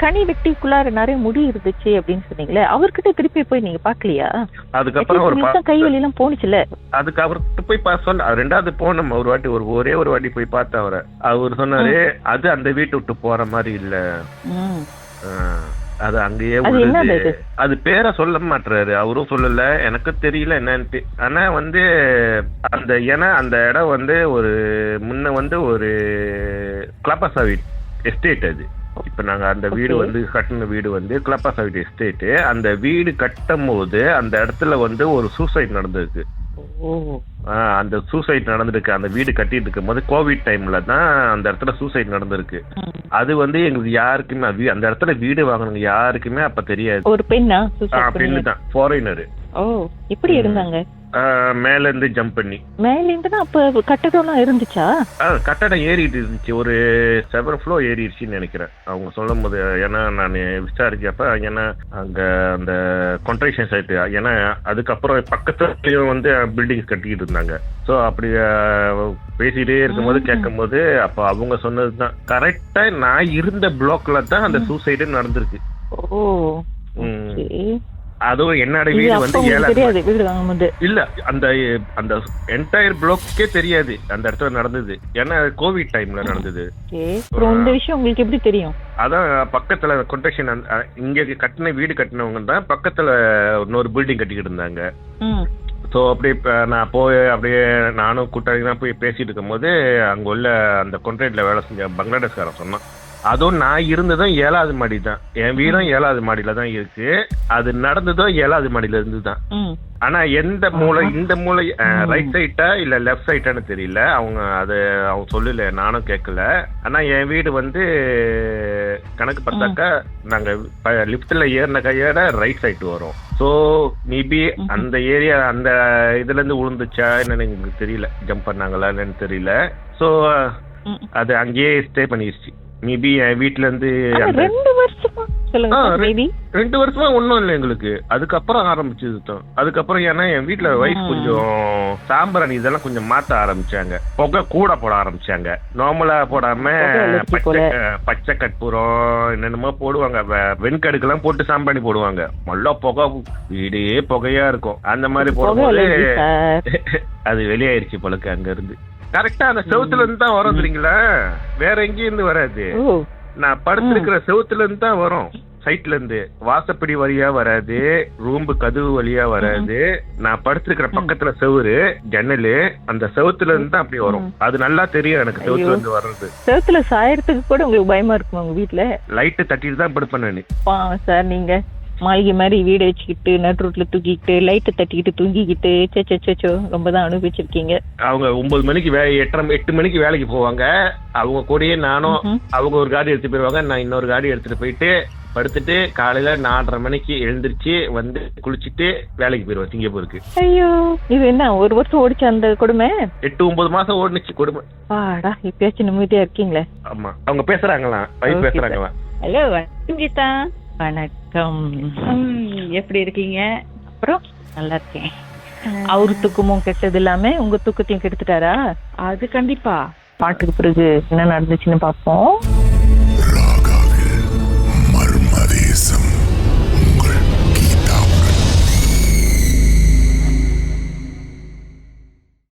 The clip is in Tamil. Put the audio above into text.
கனி வெட்டிக்குள்ளார நிறைய முடி இருந்துச்சு அப்படின்னு சொன்னீங்களே, அவர்கிட்ட திருப்பி போய் நீங்க பாக்கலையா? அதுக்கப்புறம் கை வலி எல்லாம் போனுச்சுல. அதுக்கு அவர்கிட்ட போய் சொன்ன ரெண்டாவது போனோம் ஒரு வாட்டி, ஒரே ஒரு வாட்டி போய் பார்த்தேன் அவரை. அவர் சொன்னாரு அது அந்த வீட்டை விட்டு போற மாதிரி இல்ல, அது அங்கேயே உள்ளது. அது பேரை சொல்ல மாட்டாரு, அவரும் சொல்லல, எனக்கு தெரியல என்னன்ட்டு. ஆனா அந்த அந்த இடம் முன்ன ஒரு கிளப்பாசா எஸ்டேட். அது இப்ப நாங்க அந்த வீடு கட்டின வீடு கிளப்பாசா எஸ்டேட். அந்த வீடு கட்டும் போது அந்த இடத்துல ஒரு சூசைட் நடந்திருக்கு. அந்த சூசைட் நடந்திருக்கு. அந்த வீடு கட்டிட்டு இருக்கும் போது கோவிட் டைம்ல தான் அந்த இடத்துல சூசைட் நடந்திருக்கு. அது எங்களுக்கு யாருக்குமே அந்த இடத்துல வீடு வாங்கணுங்க யாருக்குமே அப்ப தெரியாது. ஒரு பெண்ணா? பெண்ணு தான், ஃபாரினர். ஓ, எப்படி இருந்தாங்க? மேல இருந்து ஜம்ப் பண்ணி மேல இருந்து. அப்ப கட்டடம் இருந்துச்சா? கட்டடம் ஏறிட்டு இருந்துச்சு, ஒரு 7 ஃப்ளோர் ஏறிடுச்சுன்னு நினைக்கிறேன் அவங்க சொல்லும் போது. ஏன்னா நான் விசாரிச்சப்ப, ஏன்னா அங்க அந்த கன்ஸ்ட்ரக்ஷன் சைட்டு, ஏன்னா அதுக்கப்புறம் பக்கத்துலயும் பில்டிங்ஸ் கட்டிக்கிட்டு இருந்தாங்க. ஸோ அப்படி பேசிட்டே இருக்கும்போது கேட்கும் போது அப்ப அவங்க சொன்னதுதான் கரெக்டா நான் இருந்த பிளாக்ல தான் அந்த சூசைடு நடந்திருக்கு. அதுவும் என்னோட வீடு இல்ல, அந்த அந்த என்டையர் பிளாக்கே தெரியாது அந்த இடத்துல நடந்தது. ஏன்னா கோவிட் டைம்ல நடந்தது. இந்த விஷயம் உங்களுக்கு எப்படி தெரியும்? அதான் பக்கத்துல கன்ஸ்ட்ரக்ஷன் இங்க கட்டின வீடு கட்டினவங்க தான் பக்கத்துல இன்னொரு பில்டிங் கட்டிக்கிட்டு இருந்தாங்க. ஸோ அப்படியே நான் அப்படியே நானும் கூட்டாளி தான் போய் பேசிட்டு இருக்கும் போது அங்க உள்ள அந்த கான்ட்ராக்ட்ல வேலை செஞ்ச பங்களாதேஷ்காரன் சொன்னான், அதுவும் நான் இருந்ததும் 7வது மாடி தான், என் வீடும் 7வது மாடியில தான் இருக்கு. அது நடந்ததும் 7வது மாடியில இருந்து தான். ஆனா எந்த மூளை, இந்த மூளை ரைட் சைட்டா இல்ல லெஃப்ட் சைட்டான்னு தெரியல. அவங்க சொல்லல, நானும் கேட்கல. ஆனா என் வீடு கணக்கு பார்த்தாக்கா நாங்க லிப்ட்ல ஏறின கையோட ரைட் சைடு வரும். ஸோ மேபி அந்த ஏரியா அந்த இதுல இருந்து விழுந்துச்சா என்னன்னு எங்களுக்கு தெரியல, ஜம்ப் பண்ணாங்களா என்னன்னு தெரியல. ஸோ அது அங்கேயே ஸ்டே பண்ணிருச்சு. மேபி என் வீட்டுல இருந்து 2 வருஷமா ஒன்னும் இல்லை எங்களுக்கு. அதுக்கப்புறம் ஆரம்பிச்சது தான். அதுக்கப்புறம் ஏன்னா என் வீட்டுல வைஃப் கொஞ்சம் சாம்பிராணி இதெல்லாம் கொஞ்சம் மாத்த ஆரம்பிச்சாங்க, புகை கூட போட ஆரம்பிச்சாங்க. நார்மலா போடாம பச்சை கற்பூரம் என்னென்னமோ போடுவாங்க, வெண்கடுக்கெல்லாம் போட்டு சாம்பிராணி போடுவாங்க. நல்லா புகை, வீடே புகையா இருக்கும். அந்த மாதிரி போடும்போது அது வெளியாயிருச்சு பழக்க. அங்க இருந்து கரெக்டா அந்த செவுத்துல இருந்து தான் வரும் தெரியுங்களா, வேற எங்கேயும் இருந்து வராது. நான் படுத்திருக்கிற செவுத்துல இருந்து தான் வரும், சைட்ல இருந்து. வாசப்படி வழியா வராது, ரூம்பு கதவு வழியா வராது. நான் படுத்திருக்கிற பக்கத்துல செவுரு, ஜன்னலு, அந்த செவுத்துல இருந்து தான் அப்படி வரும். அது நல்லா தெரியும் எனக்கு செவுத்துல இருந்து வர்றது. செவுத்துல சாயறதுக்கு கூட உங்களுக்கு பயமா இருக்குமா உங்க வீட்டுல? லைட்டு தட்டிட்டு தான் படுப்பேன் நானு. சார் நீங்க மாளிகை மாதிரி வீடு வச்சுக்கிட்டு நட் ரோட்ல தூக்கிக்கிட்டு லைட்டை தட்டிக்கிட்டு தூங்கிக்கிட்டு சேச்சோ ரொம்ப தான் அனுபவிச்சிருக்கீங்க. அவங்க 9 மணிக்கு 8 மணிக்கு வேலைக்கு போவாங்க. அவங்க கூடயே நானும், அவங்க ஒரு காடி எடுத்துட்டு போயிருவாங்க, நான் இன்னொரு காடி எடுத்துட்டு போயிட்டு படுத்துட்டு காலையில 4:30 மணிக்கு எழுந்திருச்சு குளிச்சுட்டு வேலைக்கு போயிருவேன் சிங்கப்பூருக்கு. ஐயோ, இது என்ன 1 வருஷம் ஓடிச்சு அந்த கொடுமை? 8-9 மாசம் ஓடிச்சு கொடுமை. பாடா, இப்பயாச்சும் நிம்மதியா இருக்கீங்களா? ஆமா, அவங்க பேசுறாங்களா? பேசுறாங்களா? ஹலோ கீதா. வணக்கம், எப்படி இருக்கீங்க? அப்புறம் நல்லா இருக்கேன். அவரு தூக்கமும் கெட்டது இல்லாம உங்க தூக்கத்தையும் கெடுத்துட்டாரா? அது கண்டிப்பா. பாட்டுக்கு பிறகு என்ன நடந்துச்சுன்னு பாப்போம்.